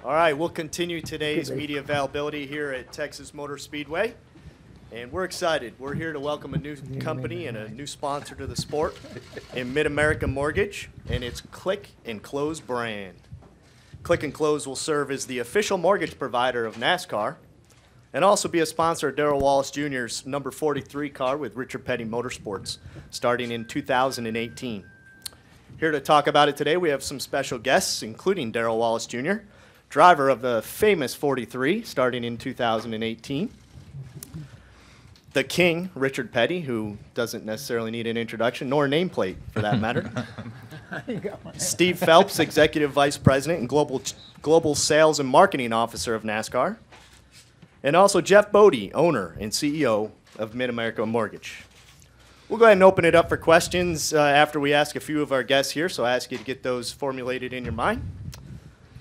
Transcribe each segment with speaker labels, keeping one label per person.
Speaker 1: All right, we'll continue today's media availability here at Texas Motor Speedway. And we're excited. We're here to welcome a new company and a new sponsor to the sport in Mid-America Mortgage, and it's Click and Close brand. Click and Close will serve as the official mortgage provider of NASCAR and also be a sponsor of Darrell Wallace Jr.'s number 43 car with Richard Petty Motorsports starting in 2018. Here to talk about it today, we have some special guests, including Darrell Wallace Jr., driver of the famous 43 starting in 2018. The King, Richard Petty, who doesn't necessarily need an introduction, nor a nameplate for that matter. Steve Phelps, Executive Vice President and Global Sales and Marketing Officer of NASCAR. And also Jeff Bode, owner and CEO of Mid-America Mortgage. We'll go ahead and open it up for questions after we ask a few of our guests here, so I ask you to get those formulated in your mind.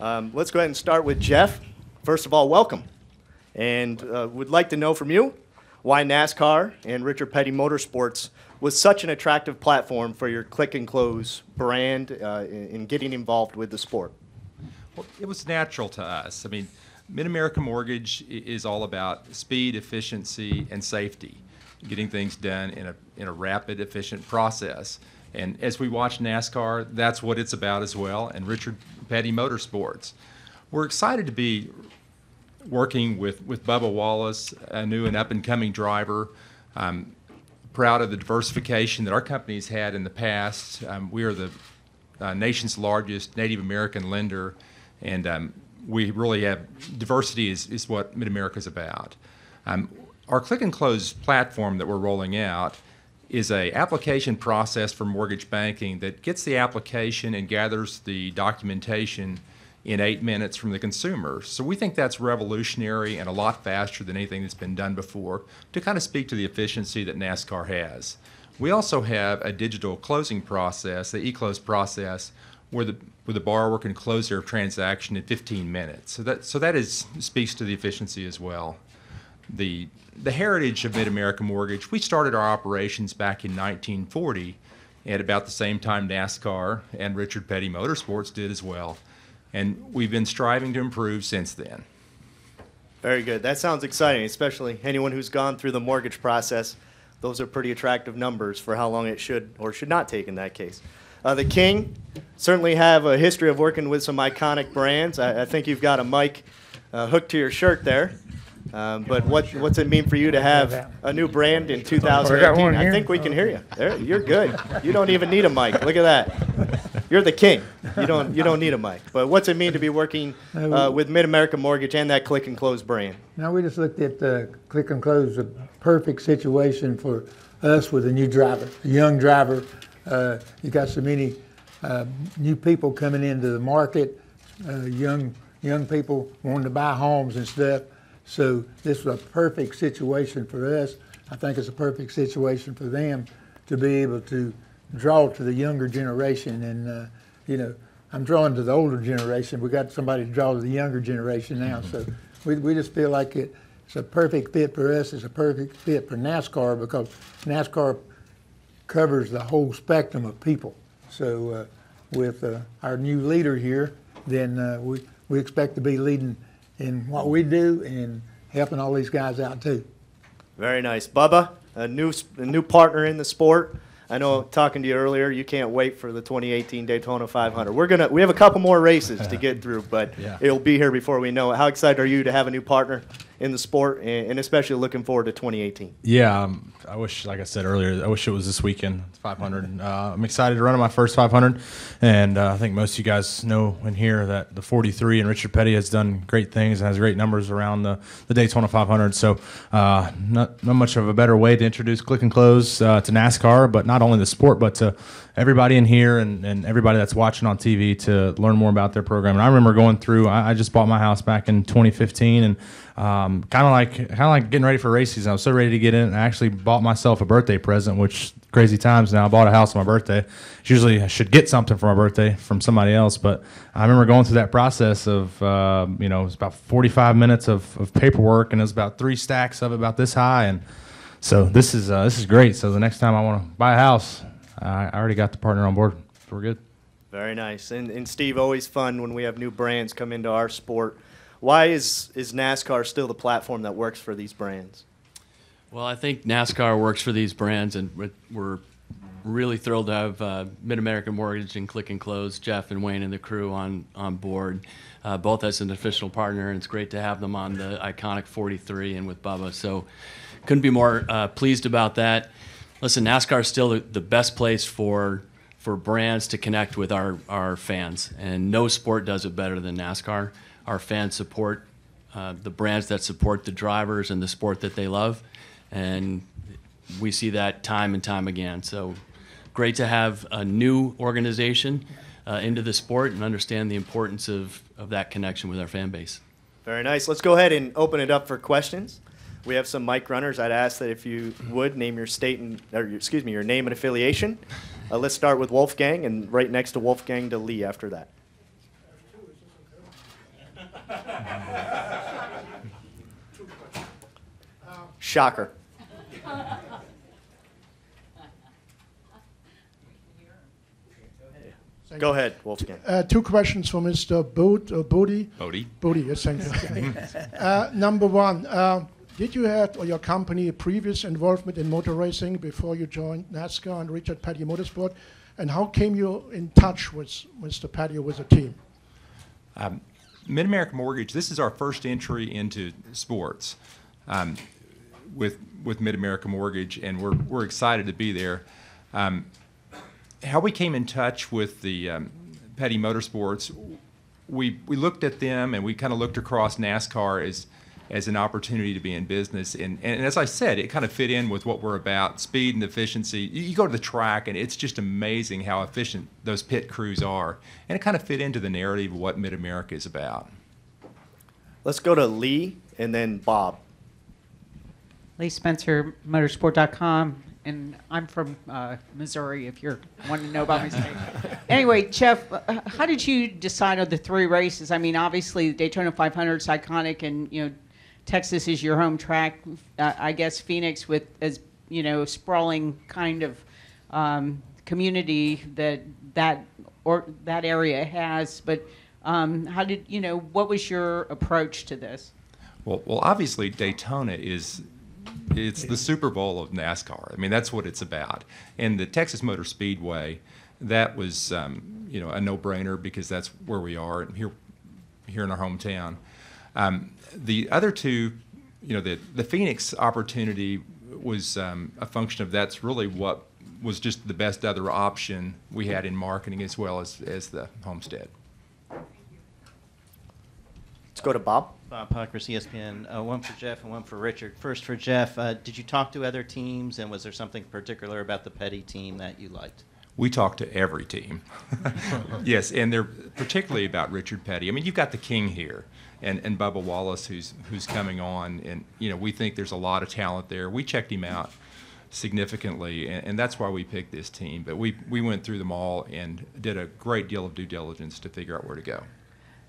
Speaker 1: Let's go ahead and start with Jeff. First of all, welcome. And would like to know from you why NASCAR and Richard Petty Motorsports was such an attractive platform for your Click and Close brand in getting involved with the sport.
Speaker 2: Well, it was natural to us. I mean, Mid-America Mortgage is all about speed, efficiency, and safety, getting things done in a rapid, efficient process. And as we watch NASCAR, that's what it's about as well, and Richard Petty Motorsports. We're excited to be working with Bubba Wallace, a new and up-and-coming driver. I'm proud of the diversification that our company's had in the past. We are the nation's largest Native American lender, and we really have diversity is what Mid-America is about. Our Click and Close platform that we're rolling out is an application process for mortgage banking that gets the application and gathers the documentation in 8 minutes from the consumer. So we think that's revolutionary and a lot faster than anything that's been done before to kind of speak to the efficiency that NASCAR has. We also have a digital closing process, the e-close process, where the borrower can close their transaction in 15 minutes. So that speaks to the efficiency as well. The heritage of Mid-America Mortgage, we started our operations back in 1940 at about the same time NASCAR and Richard Petty Motorsports did as well. And we've been striving to improve since then.
Speaker 1: Very good. That sounds exciting, especially anyone who's gone through the mortgage process. Those are pretty attractive numbers for how long it should or should not take in that case. The King certainly have a history of working with some iconic brands. I think you've got a mic hooked to your shirt there. But what's it mean for you to have a new brand in 2018? I think we can hear you. There, you're good. You don't even need a mic. Look at that. You're the king. You don't need a mic. But what's it mean to be working with Mid-America Mortgage and that Click and Close brand?
Speaker 3: Now we just looked at Click and Close, a perfect situation for us with a new driver, a young driver. You got so many new people coming into the market, young people wanting to buy homes and stuff. So this was a perfect situation for us. I think it's a perfect situation for them to be able to draw to the younger generation. And, you know, I'm drawing to the older generation. We got somebody to draw to the younger generation now. So we just feel like it's a perfect fit for us. It's a perfect fit for NASCAR because NASCAR covers the whole spectrum of people. So with our new leader here, then we expect to be leading in what we do and helping all these guys out too.
Speaker 1: Very nice. Bubba, a new partner in the sport. I know talking to you earlier, you can't wait for the 2018 Daytona 500. We have a couple more races to get through, but yeah, it'll be here before we know it. How excited are you to have a new partner in the sport, and especially looking forward to 2018?
Speaker 4: Yeah, I wish, like I said earlier, I wish it was this weekend, 500. I'm excited to run my first 500, and I think most of you guys know and hear that the 43 and Richard Petty has done great things and has great numbers around the Daytona 500. So not much of a better way to introduce Click and Close to NASCAR, but not only the sport, but to everybody in here and everybody that's watching on TV to learn more about their program. And I remember going through, I just bought my house back in 2015, and kind of like getting ready for race season. I was so ready to get in, and I actually bought myself a birthday present, which crazy times now. I bought a house on my birthday. Usually I should get something for my birthday from somebody else, but I remember going through that process of, it was about 45 minutes of paperwork, and it was about 3 stacks of it about this high. And so this is great. So the next time I want to buy a house, I already got the partner on board. So we're good.
Speaker 1: Very nice. And Steve, always fun when we have new brands come into our sport. Why is NASCAR still the platform that works for these brands?
Speaker 5: Well, I think NASCAR works for these brands, and we're really thrilled to have Mid-American Mortgage and Click and Close, Jeff and Wayne and the crew on board, both as an official partner, and it's great to have them on the iconic 43 and with Bubba. So couldn't be more pleased about that. Listen, NASCAR is still the best place for brands to connect with our fans, and no sport does it better than NASCAR. Our fans support the brands that support the drivers and the sport that they love, and we see that time and time again. So great to have a new organization into the sport and understand the importance of that connection with our fan base.
Speaker 1: Very nice. Let's go ahead and open it up for questions. We have some mic runners. I'd ask that if you would name your state and, or excuse me, your name and affiliation. Let's start with Wolfgang, and right next to Wolfgang to Lee after that. Shocker. Go ahead, Wolfgang.
Speaker 6: 2 questions for Mr. Bode.
Speaker 2: Bode.
Speaker 6: Yes, thank you. Number 1, did you have or your company previous involvement in motor racing before you joined NASCAR and Richard Petty Motorsport? And how came you in touch with Mr. Petty or with the team?
Speaker 2: Mid-American Mortgage, this is our first entry into sports with Mid-American Mortgage, and we're excited to be there. How we came in touch with the Petty Motorsports, we looked at them and we kind of looked across NASCAR as an opportunity to be in business. And as I said, it kind of fit in with what we're about, speed and efficiency. You go to the track and it's just amazing how efficient those pit crews are. And it kind of fit into the narrative of what Mid-America is about.
Speaker 1: Let's go to Lee and then Bob.
Speaker 7: Lee Spencer, motorsport.com. And I'm from Missouri, if you're wanting to know about my state. Anyway, Jeff, how did you decide on the 3 races? I mean, obviously, the Daytona 500 is iconic, and, you know, Texas is your home track. I guess Phoenix with, as, you know, sprawling kind of community that area has. But how did, you know, what was your approach to this?
Speaker 2: Well, obviously, Daytona it's the Super Bowl of NASCAR. I mean, that's what it's about. And the Texas Motor Speedway, that was, you know, a no-brainer because that's where we are here in our hometown. The other 2, you know, the Phoenix opportunity was a function of that's really what was just the best other option we had in marketing as well as the Homestead.
Speaker 1: Let's go to Bob.
Speaker 8: Bob Puckers, ESPN. One for Jeff and one for Richard. First for Jeff, did you talk to other teams, and was there something particular about the Petty team that you liked?
Speaker 2: We talk to every team. Yes, and they're particularly about Richard Petty. I mean, you've got the king here, and Bubba Wallace, who's coming on, and you know we think there's a lot of talent there. We checked him out significantly, and that's why we picked this team. But we went through them all and did a great deal of due diligence to figure out where to go.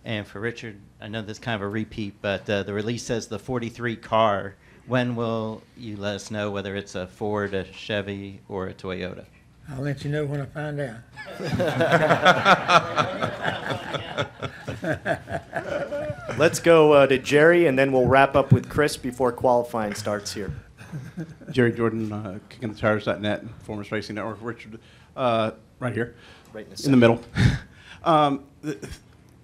Speaker 8: And for Richard, I know this is kind of a repeat, but the release says the 43 car. When will you let us know whether it's a Ford, a Chevy, or a Toyota?
Speaker 3: I'll let you know when I find out.
Speaker 1: Let's go to Jerry, and then we'll wrap up with Chris before qualifying starts here.
Speaker 9: Jerry Jordan, KickingTheTires.net, Performance Racing Network. Richard, right here,
Speaker 1: Right
Speaker 9: in the middle.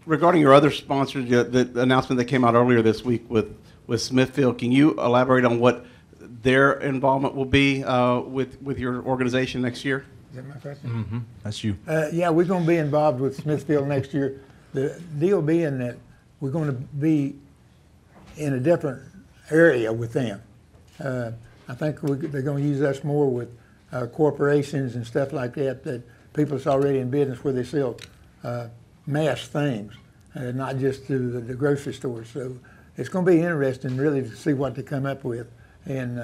Speaker 9: Regarding your other sponsors, the announcement that came out earlier this week with Smithfield, can you elaborate on what their involvement will be with your organization next year?
Speaker 3: Is that my question?
Speaker 4: Mm-hmm. That's you.
Speaker 3: Yeah, we're going to be involved with Smithfield next year. The deal being that we're going to be in a different area with them. I think they're going to use us more with corporations and stuff like that people that's already in business where they sell mass things, not just to the grocery stores. So it's going to be interesting really to see what they come up with. And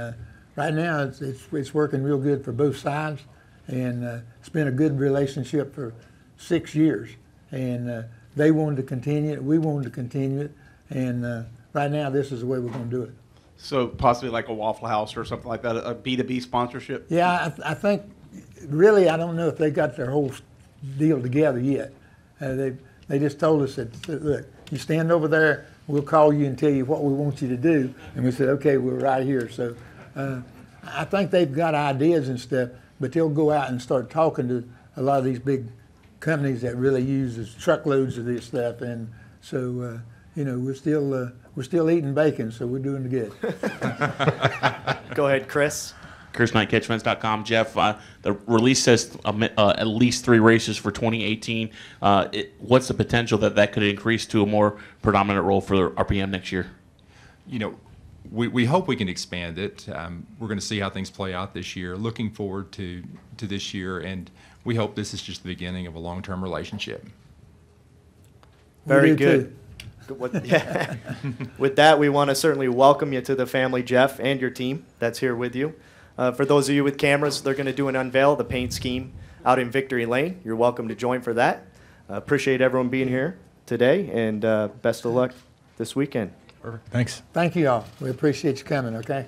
Speaker 3: right now it's working real good for both sides, and it's been a good relationship for 6 years. And they wanted to continue it, we wanted to continue it, and right now this is the way we're going to do it.
Speaker 9: So possibly like a Waffle House or something like that, a B2B sponsorship?
Speaker 3: Yeah, I think really I don't know if they got their whole deal together yet. They just told us that, look, you stand over there, we'll call you and tell you what we want you to do. And we said, okay, we're right here. So I think they've got ideas and stuff, but they'll go out and start talking to a lot of these big companies that really uses truckloads of this stuff. And so, we're still eating bacon, so we're doing good.
Speaker 1: Go ahead, Chris.
Speaker 10: Chris Knight, CatchFence.com. Jeff, the release says at least 3 races for 2018. What's the potential that could increase to a more predominant role for RPM next year?
Speaker 2: We hope we can expand it. We're going to see how things play out this year. Looking forward to this year, and we hope this is just the beginning of a long-term relationship.
Speaker 1: Very good. With that, we want to certainly welcome you to the family, Jeff, and your team that's here with you. For those of you with cameras, they're going to do an unveil of the paint scheme out in Victory Lane. You're welcome to join for that. Appreciate everyone being here today, and best of luck this weekend.
Speaker 4: Perfect. Thanks.
Speaker 3: Thank you all. We appreciate you coming, okay?